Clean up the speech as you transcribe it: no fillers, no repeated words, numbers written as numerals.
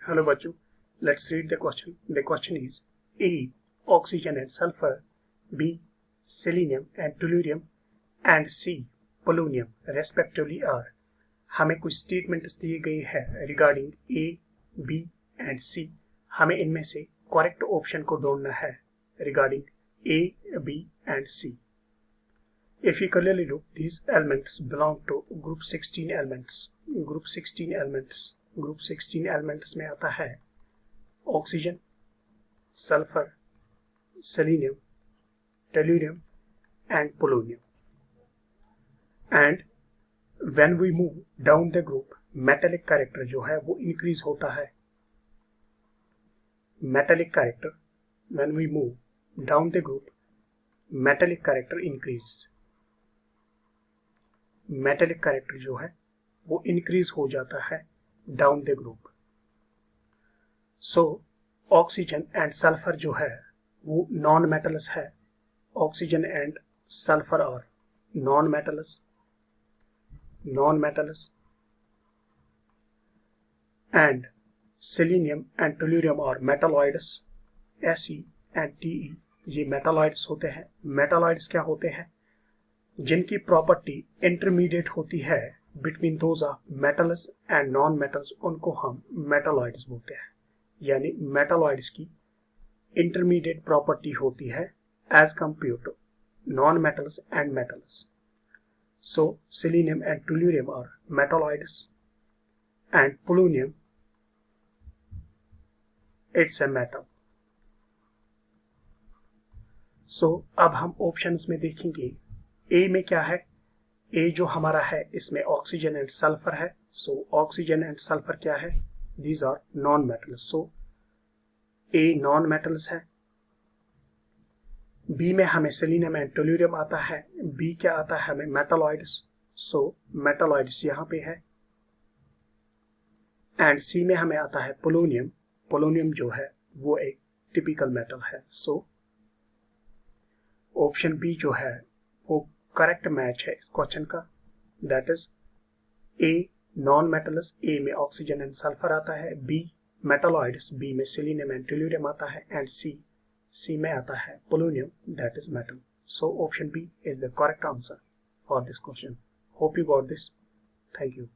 Hello बच्चों, let's read the question. The question is A oxygen and sulphur, B selenium and tellurium and C polonium respectively are. हमें कुछ statements दिए गए हैं regarding A, B and C. हमें इनमें से करेक्ट ऑप्शन को ढूंढना है regarding A, B and C. If you clearly look, these elements belong to group 16 elements. Group 16 elements. Group 16 elements में आता है oxygen, sulphur, selenium, tellurium and polonium. And when we move down the group, metallic character जो है वो increase होता है. Metallic character, when we move down the group, metallic character increases. Metallic character जो है वो increase हो जाता है down the group. So oxygen and sulphur जो है वो नॉन मेटल्स है. ऑक्सीजन एंड सल्फर और non metals and selenium and tellurium और मेटालॉइड्स. Fe एंड Te ये मेटालॉइड्स होते हैं. मेटालॉइड्स क्या होते हैं? जिनकी प्रॉपर्टी इंटरमीडिएट होती है between those of metals and non metals, उनको हम मेटालॉइड्स बोलते हैं. यानी मेटालॉइड्स की इंटरमीडिएट प्रॉपर्टी होती है as compare to non metals and metals. So selenium and tellurium are metalloids and polonium it's a metal. So अब हम ऑप्शंस में देखेंगे ए में क्या है. ए जो हमारा है इसमें ऑक्सीजन एंड सल्फर है. सो ऑक्सीजन एंड सल्फर क्या है? These are non metals. So A non metals है. बी में हमें सेलेनियम एंड टुलूरियम आता है. बी क्या आता है हमें? मेटालॉइड्स. सो मेटालॉइड्स यहां पे है. एंड सी में हमें आता है पोलोनियम. पोलोनियम जो है वो एक टिपिकल मेटल है. सो ऑप्शन बी जो है वो करेक्ट मैच है इस क्वेश्चन का. That is A non metals. A में ऑक्सीजन एंड सल्फर आता है. B metalloids. बी में सेलेनियम एंड टुलूरियम आता है. एंड सी में आता है polonium, that is metal. So option B is the correct answer for this question. Hope you got this. Thank you.